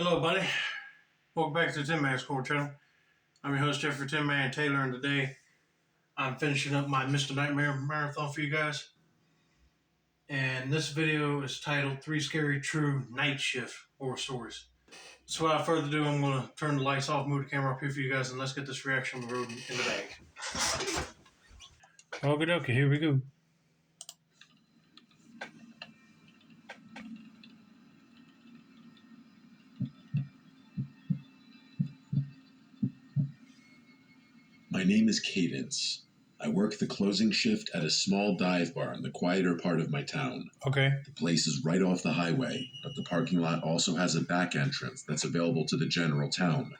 Hello, buddy. Welcome back to the Tin Man Score channel. I'm your host, Jeffrey Tin Man Taylor, and today I'm finishing up my Mr. Nightmare marathon for you guys. And this video is titled Three Scary True Night Shift Horror Stories. So without further ado, I'm going to turn the lights off, move the camera up here for you guys, and let's get this reaction on the road in the bag. Okie dokie, here we go. My name is Cadence. I work the closing shift at a small dive bar in the quieter part of my town. Okay. The place is right off the highway, but the parking lot also has a back entrance that's available to the general town.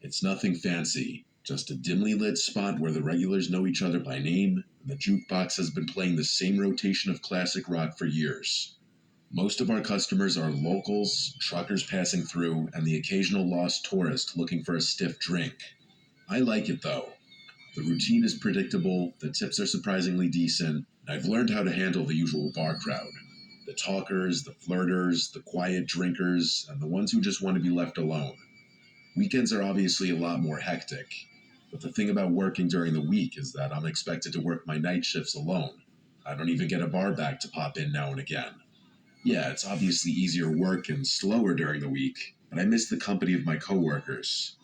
It's nothing fancy, just a dimly lit spot where the regulars know each other by name, and the jukebox has been playing the same rotation of classic rock for years. Most of our customers are locals, truckers passing through, and the occasional lost tourist looking for a stiff drink. I like it though. The routine is predictable, the tips are surprisingly decent, and I've learned how to handle the usual bar crowd. The talkers, the flirters, the quiet drinkers, and the ones who just want to be left alone. Weekends are obviously a lot more hectic, but the thing about working during the week is that I'm expected to work my night shifts alone. I don't even get a bar back to pop in now and again. Yeah, it's obviously easier work and slower during the week, but I miss the company of my coworkers.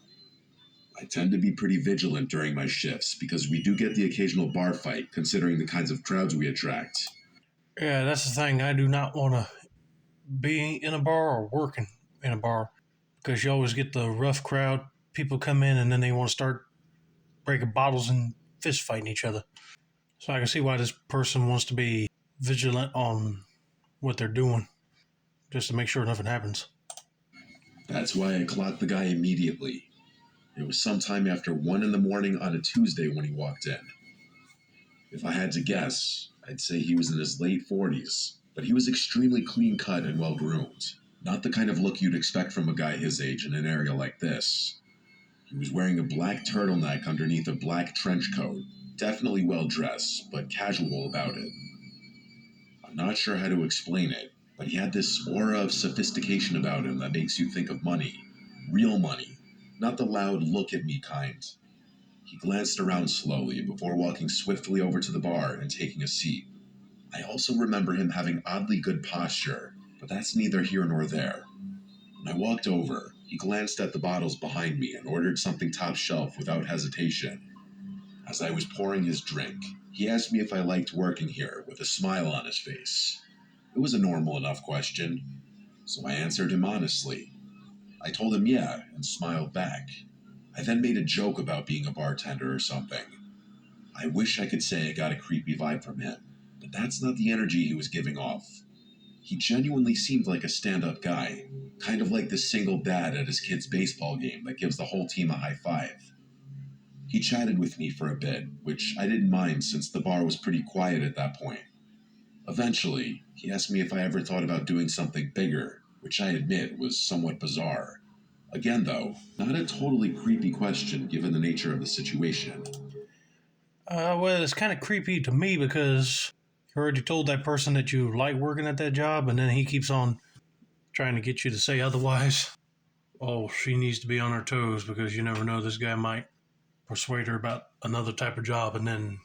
I tend to be pretty vigilant during my shifts because we do get the occasional bar fight considering the kinds of crowds we attract. Yeah, that's the thing. I do not want to be in a bar or working in a bar because you always get the rough crowd. People come in and then they want to start breaking bottles and fist fighting each other. So I can see why this person wants to be vigilant on what they're doing just to make sure nothing happens. That's why I clocked the guy immediately. It was sometime after 1 in the morning on a Tuesday when he walked in. If I had to guess, I'd say he was in his late 40s, but he was extremely clean cut and well groomed. Not the kind of look you'd expect from a guy his age in an area like this. He was wearing a black turtleneck underneath a black trench coat. Definitely well dressed, but casual about it. I'm not sure how to explain it, but he had this aura of sophistication about him that makes you think of money. Real money. Not the loud look at me kind. He glanced around slowly before walking swiftly over to the bar and taking a seat. I also remember him having oddly good posture, but that's neither here nor there. When I walked over, he glanced at the bottles behind me and ordered something top shelf without hesitation. As I was pouring his drink, he asked me if I liked working here with a smile on his face. It was a normal enough question, so I answered him honestly. I told him yeah, and smiled back. I then made a joke about being a bartender or something. I wish I could say I got a creepy vibe from him, but that's not the energy he was giving off. He genuinely seemed like a stand-up guy, kind of like the single dad at his kid's baseball game that gives the whole team a high five. He chatted with me for a bit, which I didn't mind since the bar was pretty quiet at that point. Eventually, he asked me if I ever thought about doing something bigger, which I admit was somewhat bizarre. Again, though, not a totally creepy question given the nature of the situation. Well, it's kind of creepy to me because you already told that person that you like working at that job, and then he keeps on trying to get you to say otherwise. Oh, she needs to be on her toes because you never know, this guy might persuade her about another type of job and then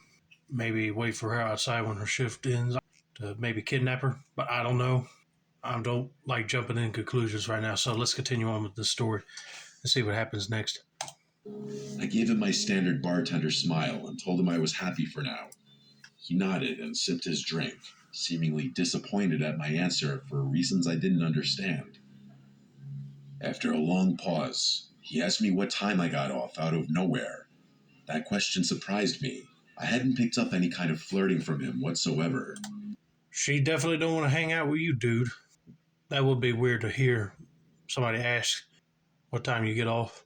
maybe wait for her outside when her shift ends to maybe kidnap her. But I don't know. I don't like jumping in conclusions right now, so let's continue on with this story and see what happens next. I gave him my standard bartender smile and told him I was happy for now. He nodded and sipped his drink, seemingly disappointed at my answer for reasons I didn't understand. After a long pause, he asked me what time I got off out of nowhere. That question surprised me. I hadn't picked up any kind of flirting from him whatsoever. She definitely don't want to hang out with you, dude. That would be weird to hear somebody ask what time you get off.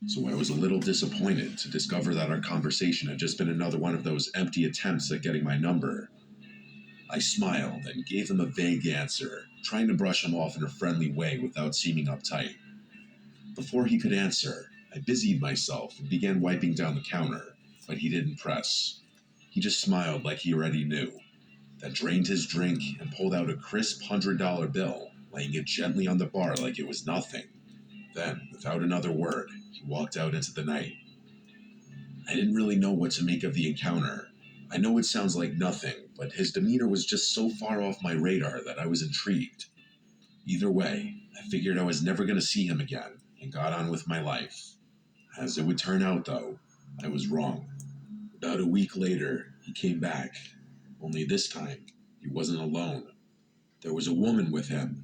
So I was a little disappointed to discover that our conversation had just been another one of those empty attempts at getting my number. I smiled and gave him a vague answer, trying to brush him off in a friendly way without seeming uptight. Before he could answer, I busied myself and began wiping down the counter, but he didn't press. He just smiled like he already knew, then drained his drink and pulled out a crisp $100 bill, laying it gently on the bar like it was nothing. Then, without another word, he walked out into the night. I didn't really know what to make of the encounter. I know it sounds like nothing, but his demeanor was just so far off my radar that I was intrigued. Either way, I figured I was never going to see him again and got on with my life. As it would turn out, though, I was wrong. About a week later, he came back. Only this time, he wasn't alone. There was a woman with him.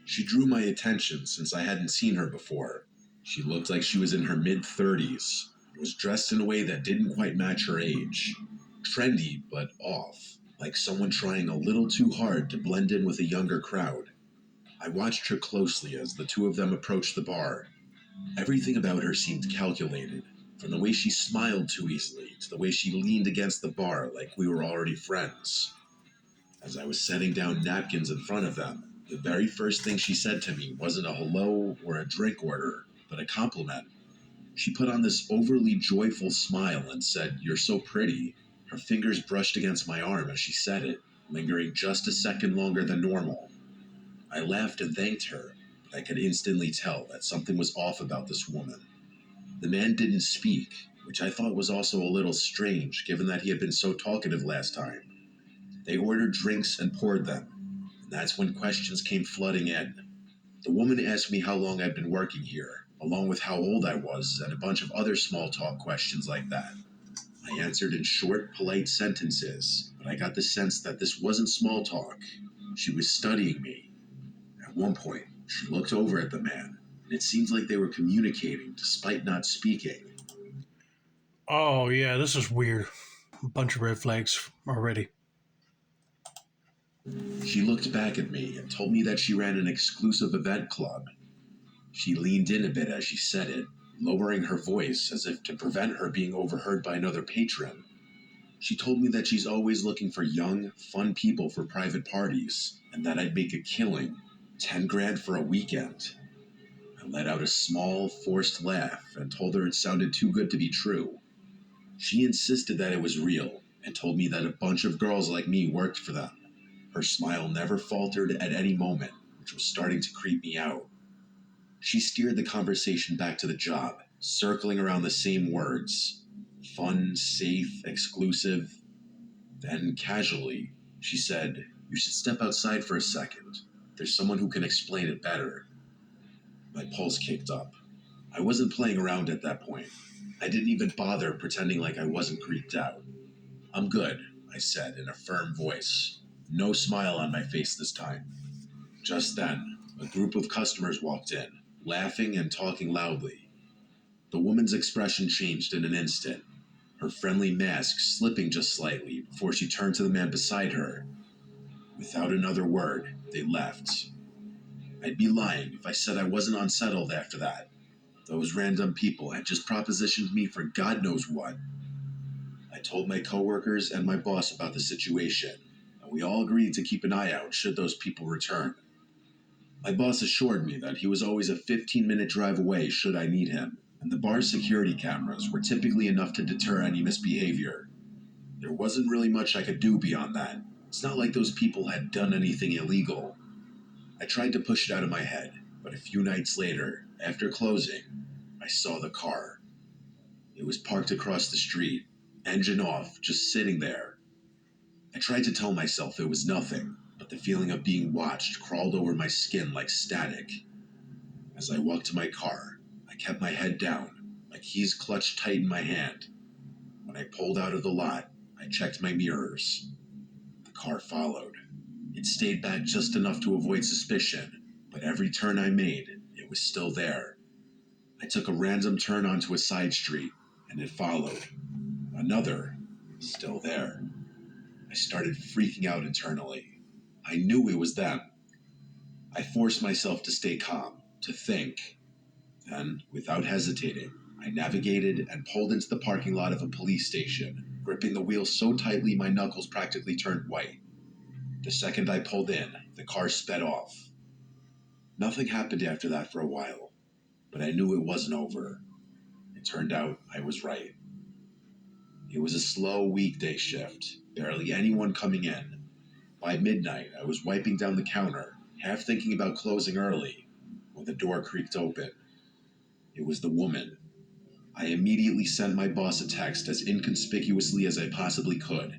She drew my attention since I hadn't seen her before. She looked like she was in her mid-30s, was dressed in a way that didn't quite match her age. Trendy, but off, like someone trying a little too hard to blend in with a younger crowd. I watched her closely as the two of them approached the bar. Everything about her seemed calculated, from the way she smiled too easily to the way she leaned against the bar like we were already friends. As I was setting down napkins in front of them, the very first thing she said to me wasn't a hello or a drink order, but a compliment. She put on this overly joyful smile and said, "You're so pretty." Her fingers brushed against my arm as she said it, lingering just a second longer than normal. I laughed and thanked her, but I could instantly tell that something was off about this woman. The man didn't speak, which I thought was also a little strange given that he had been so talkative last time. They ordered drinks and poured them, and that's when questions came flooding in. The woman asked me how long I'd been working here, along with how old I was, and a bunch of other small talk questions like that. I answered in short, polite sentences, but I got the sense that this wasn't small talk. She was studying me. At one point, she looked over at the man, and it seemed like they were communicating despite not speaking. Oh, yeah, this is weird. A bunch of red flags already. She looked back at me and told me that she ran an exclusive event club. She leaned in a bit as she said it, lowering her voice as if to prevent her being overheard by another patron. She told me that she's always looking for young, fun people for private parties, and that I'd make a killing, 10 grand for a weekend. I let out a small, forced laugh and told her it sounded too good to be true. She insisted that it was real and told me that a bunch of girls like me worked for them. Her smile never faltered at any moment, which was starting to creep me out. She steered the conversation back to the job, circling around the same words: fun, safe, exclusive. Then, casually, she said, "You should step outside for a second. There's someone who can explain it better." My pulse kicked up. I wasn't playing around at that point. I didn't even bother pretending like I wasn't creeped out. "I'm good," I said in a firm voice. No smile on my face this time. Just then, a group of customers walked in, laughing and talking loudly. The woman's expression changed in an instant, her friendly mask slipping just slightly before she turned to the man beside her. Without another word, they left. I'd be lying if I said I wasn't unsettled after that. Those random people had just propositioned me for God knows what. I told my coworkers and my boss about the situation, and we all agreed to keep an eye out should those people return. My boss assured me that he was always a 15-minute drive away should I need him, and the bar's security cameras were typically enough to deter any misbehavior. There wasn't really much I could do beyond that. It's not like those people had done anything illegal. I tried to push it out of my head, but a few nights later, after closing, I saw the car. It was parked across the street, engine off, just sitting there. I tried to tell myself it was nothing, but the feeling of being watched crawled over my skin like static. As I walked to my car, I kept my head down, my keys clutched tight in my hand. When I pulled out of the lot, I checked my mirrors. The car followed. It stayed back just enough to avoid suspicion, but every turn I made, it was still there. I took a random turn onto a side street, and it followed. Another, still there. I started freaking out internally. I knew it was them. I forced myself to stay calm, to think. Then, without hesitating, I navigated and pulled into the parking lot of a police station, gripping the wheel so tightly my knuckles practically turned white. The second I pulled in, the car sped off. Nothing happened after that for a while, but I knew it wasn't over. It turned out I was right. It was a slow weekday shift, barely anyone coming in. By midnight, I was wiping down the counter, half thinking about closing early, when the door creaked open. It was the woman. I immediately sent my boss a text as inconspicuously as I possibly could.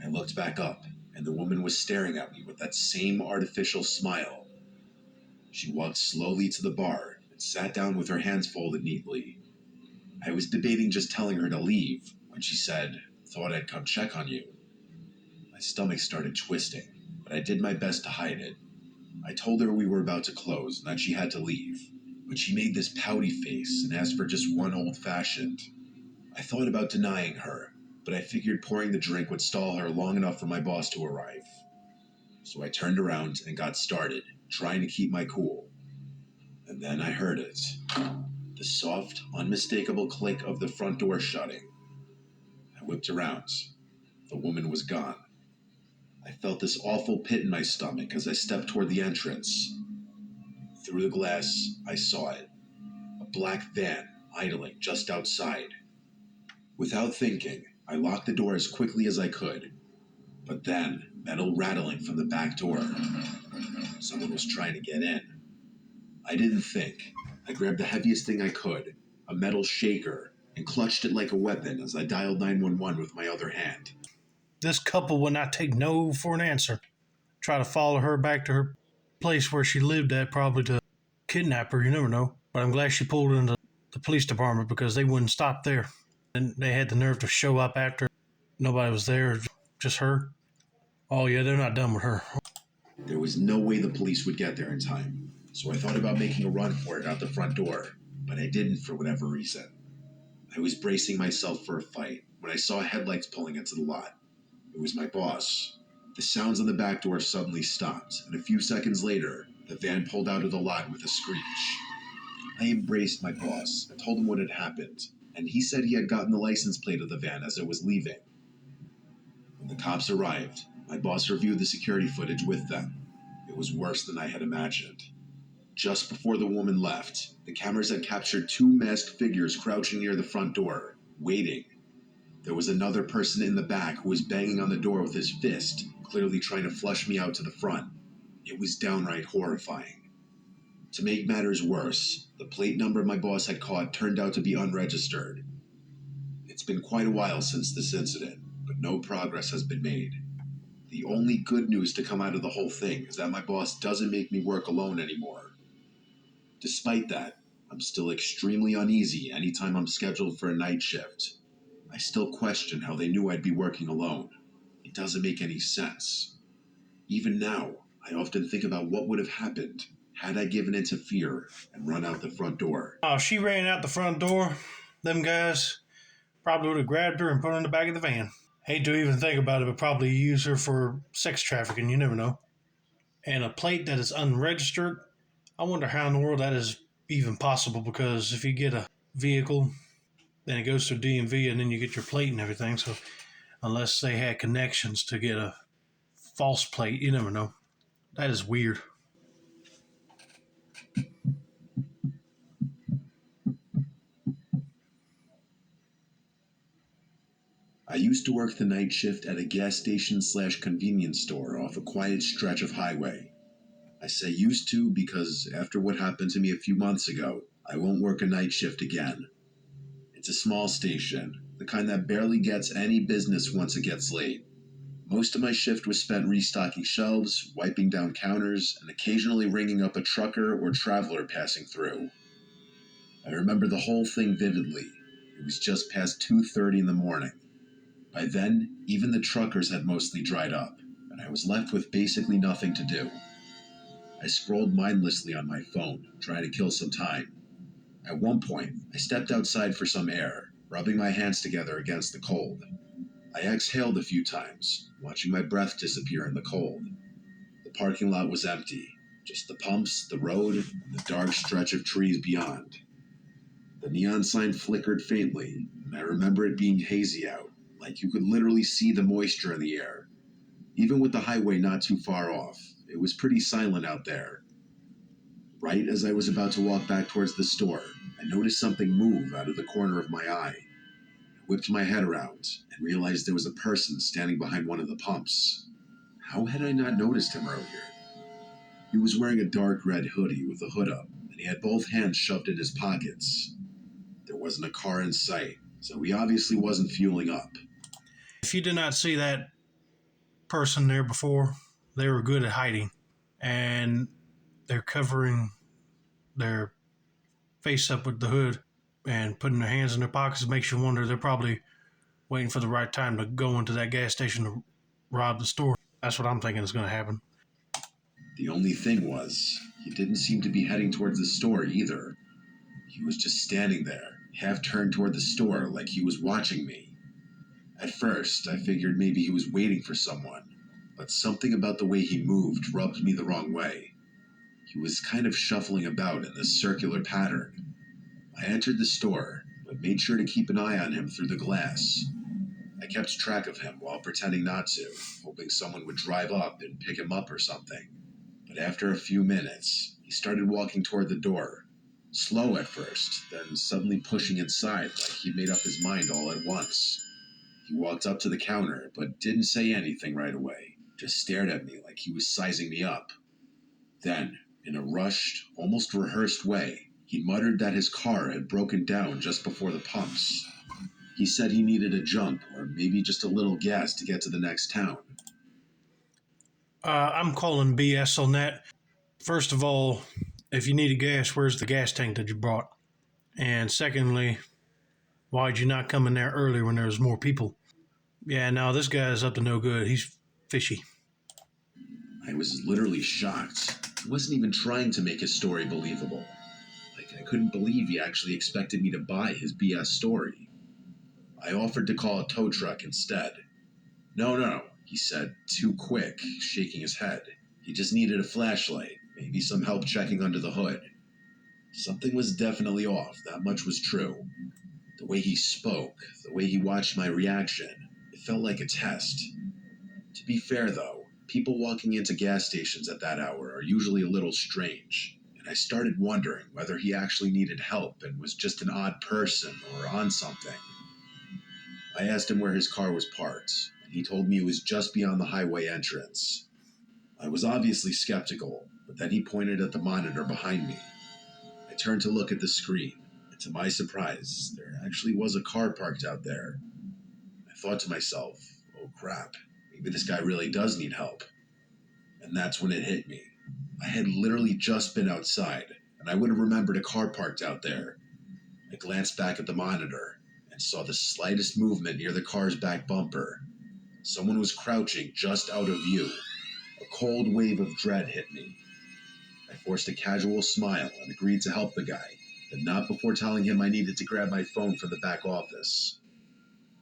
I looked back up, and the woman was staring at me with that same artificial smile. She walked slowly to the bar and sat down with her hands folded neatly. I was debating just telling her to leave when she said, "Thought I'd come check on you." My stomach started twisting, but I did my best to hide it. I told her we were about to close and that she had to leave, but she made this pouty face and asked for just one old-fashioned. I thought about denying her, but I figured pouring the drink would stall her long enough for my boss to arrive. So I turned around and got started, trying to keep my cool. And then I heard it. The soft, unmistakable click of the front door shutting. I whipped around. The woman was gone. I felt this awful pit in my stomach as I stepped toward the entrance. Through the glass, I saw it. A black van idling just outside. Without thinking, I locked the door as quickly as I could. But then, metal rattling from the back door. Someone was trying to get in. I didn't think. I grabbed the heaviest thing I could, a metal shaker, and clutched it like a weapon as I dialed 911 with my other hand. This couple would not take no for an answer. Try to follow her back to her place where she lived at, probably to kidnap her, you never know. But I'm glad she pulled into the police department because they wouldn't stop there. And they had the nerve to show up after nobody was there, just her. Oh yeah, they're not done with her. There was no way the police would get there in time, so I thought about making a run for it out the front door, but I didn't for whatever reason. I was bracing myself for a fight when I saw headlights pulling into the lot. It was my boss. The sounds on the back door suddenly stopped, and a few seconds later, the van pulled out of the lot with a screech. I embraced my boss and told him what had happened, and he said he had gotten the license plate of the van as it was leaving. When the cops arrived, my boss reviewed the security footage with them. It was worse than I had imagined. Just before the woman left, the cameras had captured two masked figures crouching near the front door, waiting. There was another person in the back who was banging on the door with his fist, clearly trying to flush me out to the front. It was downright horrifying. To make matters worse, the plate number my boss had caught turned out to be unregistered. It's been quite a while since this incident, but no progress has been made. The only good news to come out of the whole thing is that my boss doesn't make me work alone anymore. Despite that, I'm still extremely uneasy anytime I'm scheduled for a night shift. I still question how they knew I'd be working alone. It doesn't make any sense. Even now, I often think about what would have happened had I given in to fear and run out the front door. Oh, she ran out the front door. Them guys probably would have grabbed her and put her in the back of the van. Hate to even think about it, but probably use her for sex trafficking. You never know. And a plate that is unregistered. I wonder how in the world that is even possible, because if you get a vehicle, then it goes through DMV and then you get your plate and everything. So unless they had connections to get a false plate, you never know. That is weird. I used to work the night shift at a gas station / convenience store off a quiet stretch of highway. I say used to because after what happened to me a few months ago, I won't work a night shift again. It's a small station, the kind that barely gets any business once it gets late. Most of my shift was spent restocking shelves, wiping down counters, and occasionally ringing up a trucker or traveler passing through. I remember the whole thing vividly. It was just past 2:30 in the morning. By then, even the truckers had mostly dried up, and I was left with basically nothing to do. I scrolled mindlessly on my phone, trying to kill some time. At one point, I stepped outside for some air, rubbing my hands together against the cold. I exhaled a few times, watching my breath disappear in the cold. The parking lot was empty, just the pumps, the road, and the dark stretch of trees beyond. The neon sign flickered faintly, and I remember it being hazy out, like you could literally see the moisture in the air. Even with the highway not too far off, it was pretty silent out there. Right as I was about to walk back towards the store, I noticed something move out of the corner of my eye. I whipped my head around and realized there was a person standing behind one of the pumps. How had I not noticed him earlier? He was wearing a dark red hoodie with the hood up and he had both hands shoved in his pockets. There wasn't a car in sight, so he obviously wasn't fueling up. If you did not see that person there before, they were good at hiding. And they're covering their face up with the hood and putting their hands in their pockets. It makes you wonder they're probably waiting for the right time to go into that gas station to rob the store. That's what I'm thinking is going to happen. The only thing was, he didn't seem to be heading towards the store either. He was just standing there, half turned toward the store like he was watching me. At first, I figured maybe he was waiting for someone, but something about the way he moved rubbed me the wrong way. He was kind of shuffling about in this circular pattern. I entered the store, but made sure to keep an eye on him through the glass. I kept track of him while pretending not to, hoping someone would drive up and pick him up or something. But after a few minutes, he started walking toward the door. Slow at first, then suddenly pushing inside like he'd made up his mind all at once. He walked up to the counter, but didn't say anything right away, just stared at me like he was sizing me up. Then, in a rushed, almost rehearsed way, he muttered that his car had broken down just before the pumps. He said he needed a jump, or maybe just a little gas to get to the next town. I'm calling BS on that. First of all, if you needed gas, where's the gas tank that you brought? And secondly, why'd you not come in there earlier when there was more people? Yeah, no, this guy's up to no good. He's fishy. I was literally shocked. He wasn't even trying to make his story believable. Like, I couldn't believe he actually expected me to buy his BS story. I offered to call a tow truck instead. No, he said, too quick, shaking his head. He just needed a flashlight, maybe some help checking under the hood. Something was definitely off, that much was true. The way he spoke, the way he watched my reaction, it felt like a test. To be fair, though, people walking into gas stations at that hour are usually a little strange, and I started wondering whether he actually needed help and was just an odd person or on something. I asked him where his car was parked, and he told me it was just beyond the highway entrance. I was obviously skeptical, but then he pointed at the monitor behind me. I turned to look at the screen, and to my surprise, there actually was a car parked out there. I thought to myself, oh crap, maybe this guy really does need help. And that's when it hit me. I had literally just been outside, and I would have remembered a car parked out there. I glanced back at the monitor and saw the slightest movement near the car's back bumper. Someone was crouching just out of view. A cold wave of dread hit me. I forced a casual smile and agreed to help the guy, but not before telling him I needed to grab my phone from the back office.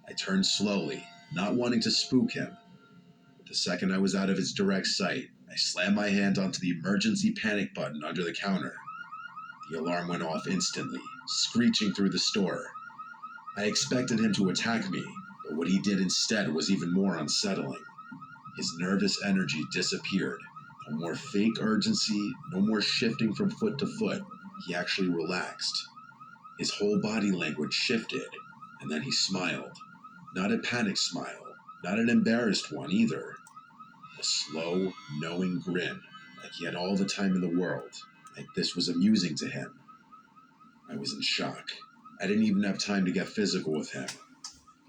I turned slowly, not wanting to spook him. But the second I was out of his direct sight, I slammed my hand onto the emergency panic button under the counter. The alarm went off instantly, screeching through the store. I expected him to attack me, but what he did instead was even more unsettling. His nervous energy disappeared. No more fake urgency, no more shifting from foot to foot. He actually relaxed. His whole body language shifted, and then he smiled. Not a panicked smile, not an embarrassed one either. A slow, knowing grin, like he had all the time in the world, like this was amusing to him. I was in shock. I didn't even have time to get physical with him.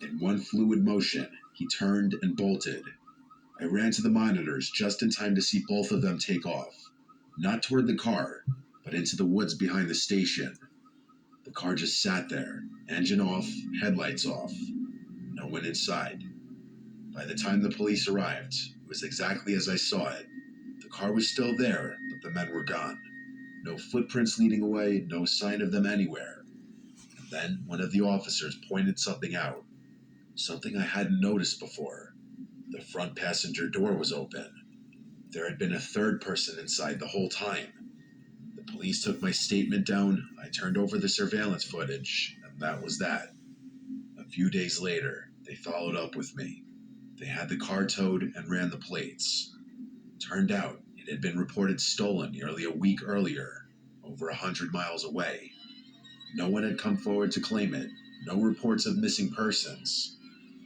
In one fluid motion, he turned and bolted. I ran to the monitors just in time to see both of them take off. Not toward the car, but into the woods behind the station. The car just sat there, engine off, headlights off. No one inside. By the time the police arrived, it was exactly as I saw it. The car was still there, but the men were gone. No footprints leading away, no sign of them anywhere. And then one of the officers pointed something out. Something I hadn't noticed before. The front passenger door was open. There had been a third person inside the whole time. The police took my statement down, I turned over the surveillance footage, and that was that. A few days later, they followed up with me. They had the car towed and ran the plates. Turned out, it had been reported stolen nearly a week earlier, over 100 miles away. No one had come forward to claim it, no reports of missing persons,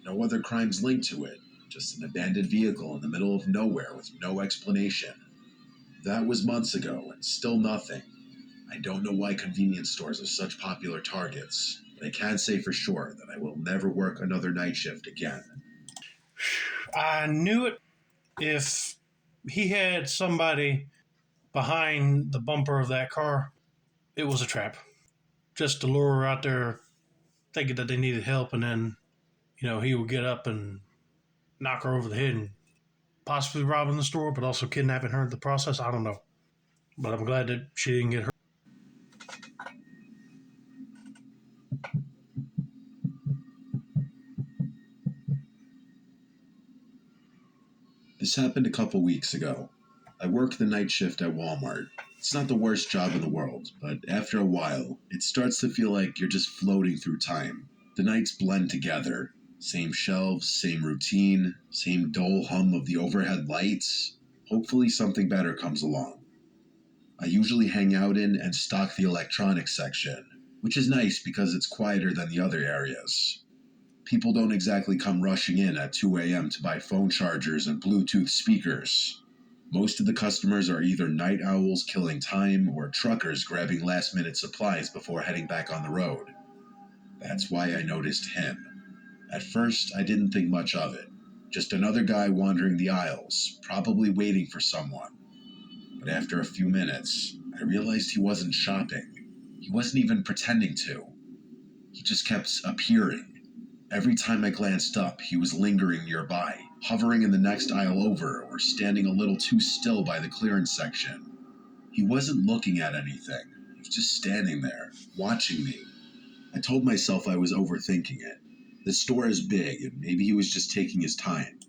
no other crimes linked to it, just an abandoned vehicle in the middle of nowhere with no explanation. That was months ago, and still nothing. I don't know why convenience stores are such popular targets, but I can say for sure that I will never work another night shift again. I knew it. If he had somebody behind the bumper of that car, it was a trap. Just to lure her out there thinking that they needed help, and then, he would get up and knock her over the head and possibly robbing the store, but also kidnapping her in the process. I don't know. But I'm glad that she didn't get hurt. This happened a couple weeks ago. I work the night shift at Walmart. It's not the worst job in the world, but after a while, it starts to feel like you're just floating through time. The nights blend together. Same shelves, same routine, same dull hum of the overhead lights. Hopefully something better comes along. I usually hang out in and stock the electronics section, which is nice because it's quieter than the other areas. People don't exactly come rushing in at 2 a.m. to buy phone chargers and Bluetooth speakers. Most of the customers are either night owls killing time or truckers grabbing last minute supplies before heading back on the road. That's why I noticed him. At first, I didn't think much of it. Just another guy wandering the aisles, probably waiting for someone. But after a few minutes, I realized he wasn't shopping. He wasn't even pretending to. He just kept appearing. Every time I glanced up, he was lingering nearby, hovering in the next aisle over, or standing a little too still by the clearance section. He wasn't looking at anything. He was just standing there, watching me. I told myself I was overthinking it. The store is big, and maybe he was just taking his time.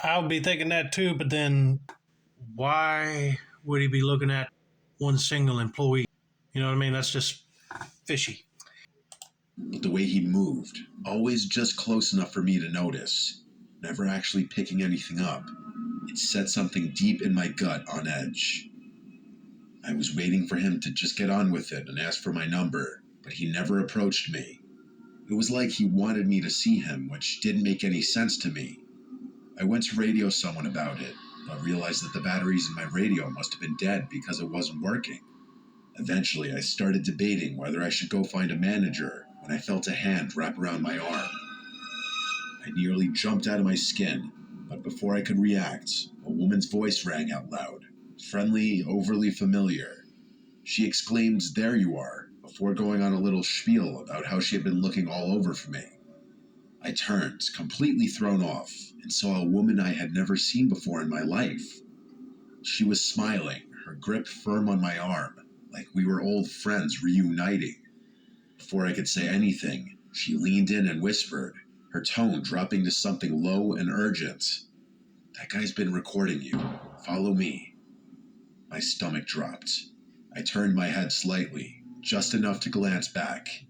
I would be thinking that too, but then why would he be looking at one single employee? You know what I mean? That's just fishy. But the way he moved, always just close enough for me to notice, never actually picking anything up, it set something deep in my gut on edge. I was waiting for him to just get on with it and ask for my number, but he never approached me. It was like he wanted me to see him, which didn't make any sense to me. I went to radio someone about it, but realized that the batteries in my radio must have been dead because it wasn't working. Eventually, I started debating whether I should go find a manager when I felt a hand wrap around my arm. I nearly jumped out of my skin, but before I could react, a woman's voice rang out loud, friendly, overly familiar. She exclaimed, "There you are," before going on a little spiel about how she had been looking all over for me. I turned, completely thrown off, and saw a woman I had never seen before in my life. She was smiling, her grip firm on my arm, like we were old friends reuniting. Before I could say anything, she leaned in and whispered, her tone dropping to something low and urgent. "That guy's been recording you. Follow me." My stomach dropped. I turned my head slightly, just enough to glance back.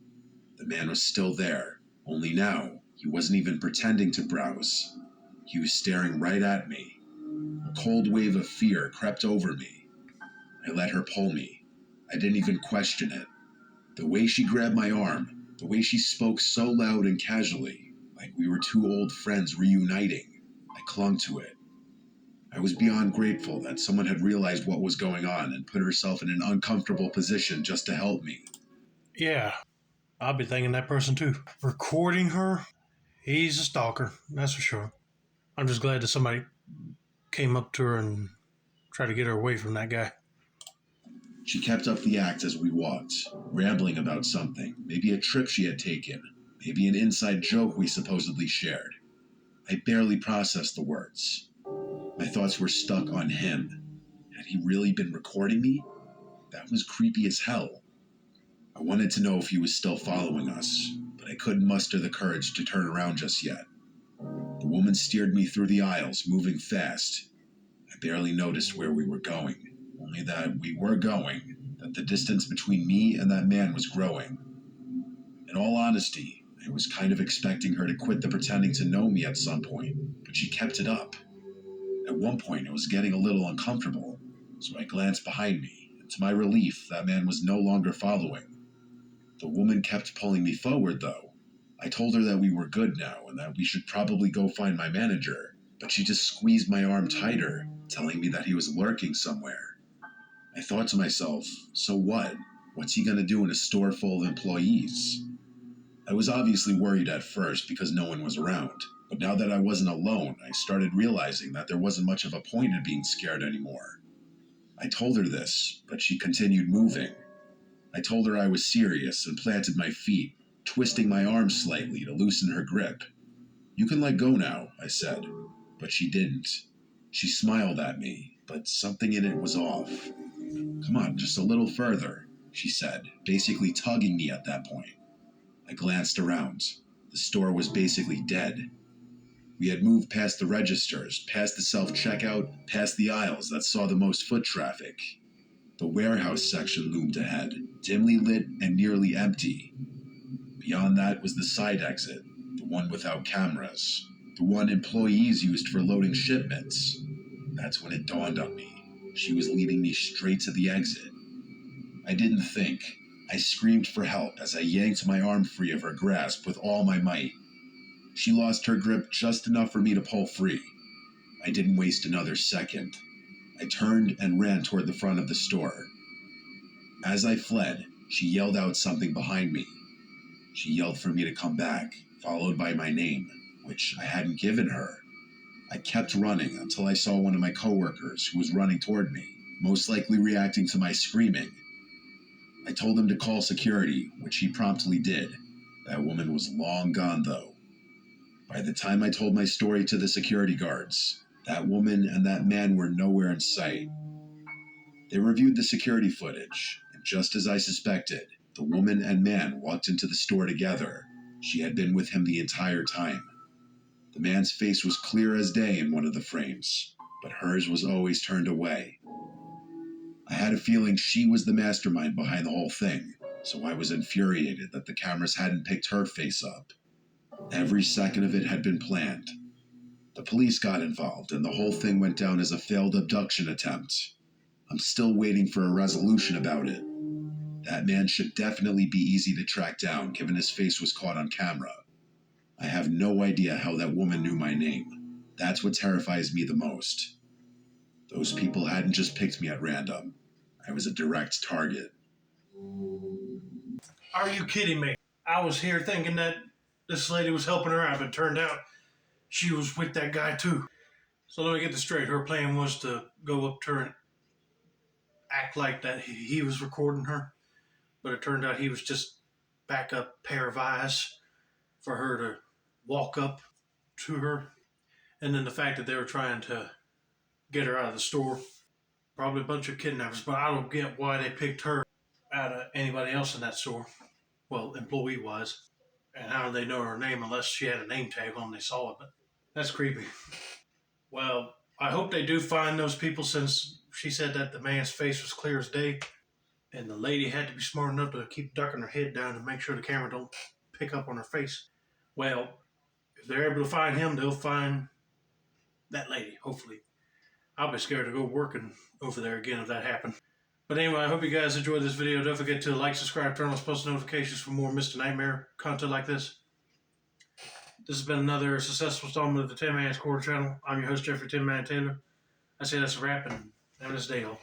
The man was still there, only now he wasn't even pretending to browse. He was staring right at me. A cold wave of fear crept over me. I let her pull me. I didn't even question it. The way she grabbed my arm, the way she spoke so loud and casually, like we were two old friends reuniting, I clung to it. I was beyond grateful that someone had realized what was going on and put herself in an uncomfortable position just to help me. Yeah, I'll be thinking that person too. Recording her? He's a stalker, that's for sure. I'm just glad that somebody came up to her and tried to get her away from that guy. She kept up the act as we walked, rambling about something, maybe a trip she had taken, maybe an inside joke we supposedly shared. I barely processed the words. My thoughts were stuck on him. Had he really been recording me? That was creepy as hell. I wanted to know if he was still following us, but I couldn't muster the courage to turn around just yet. The woman steered me through the aisles, moving fast. I barely noticed where we were going, only that we were going, that the distance between me and that man was growing. In all honesty, I was kind of expecting her to quit the pretending to know me at some point, but she kept it up. At one point, it was getting a little uncomfortable, so I glanced behind me, and to my relief, that man was no longer following. The woman kept pulling me forward, though. I told her that we were good now and that we should probably go find my manager, but she just squeezed my arm tighter, telling me that he was lurking somewhere. I thought to myself, so what? What's he going to do in a store full of employees? I was obviously worried at first because no one was around, but now that I wasn't alone, I started realizing that there wasn't much of a point in being scared anymore. I told her this, but she continued moving. I told her I was serious and planted my feet, twisting my arms slightly to loosen her grip. "You can let go now," I said, but she didn't. She smiled at me, but something in it was off. "Come on, just a little further," she said, basically tugging me at that point. I glanced around. The store was basically dead. We had moved past the registers, past the self-checkout, past the aisles that saw the most foot traffic. The warehouse section loomed ahead, dimly lit and nearly empty. Beyond that was the side exit, the one without cameras, the one employees used for loading shipments. That's when it dawned on me. She was leading me straight to the exit. I didn't think. I screamed for help as I yanked my arm free of her grasp with all my might. She lost her grip just enough for me to pull free. I didn't waste another second. I turned and ran toward the front of the store. As I fled, she yelled out something behind me. She yelled for me to come back, followed by my name, which I hadn't given her. I kept running until I saw one of my coworkers who was running toward me, most likely reacting to my screaming. I told him to call security, which he promptly did. That woman was long gone, though. By the time I told my story to the security guards, that woman and that man were nowhere in sight. They reviewed the security footage, and just as I suspected, the woman and man walked into the store together. She had been with him the entire time. The man's face was clear as day in one of the frames, but hers was always turned away. I had a feeling she was the mastermind behind the whole thing, so I was infuriated that the cameras hadn't picked her face up. Every second of it had been planned. The police got involved, and the whole thing went down as a failed abduction attempt. I'm still waiting for a resolution about it. That man should definitely be easy to track down, given his face was caught on camera. I have no idea how that woman knew my name. That's what terrifies me the most. Those people hadn't just picked me at random. I was a direct target. Are you kidding me? I was here thinking that this lady was helping her out, but it turned out she was with that guy too. So let me get this straight. Her plan was to go up to her and act like that he was recording her, but it turned out he was just backup pair of eyes for her to walk up to her. And then the fact that they were trying to get her out of the store. Probably a bunch of kidnappers, but I don't get why they picked her out of anybody else in that store. Well, employee-wise. And how do they know her name unless she had a name tag on they saw it? But that's creepy. Well, I hope they do find those people, since she said that the man's face was clear as day. And the lady had to be smart enough to keep ducking her head down to make sure the camera don't pick up on her face. Well, if they're able to find him, they'll find that lady, hopefully. I'll be scared to go working over there again if that happened. But anyway, I hope you guys enjoyed this video. Don't forget to like, subscribe, turn on post notifications for more Mr. Nightmare content like this. This has been another successful installment of the Tin Man Score channel. I'm your host, Jeffrey Tin Man Taylor. I say that's a wrap, and have a nice day, all.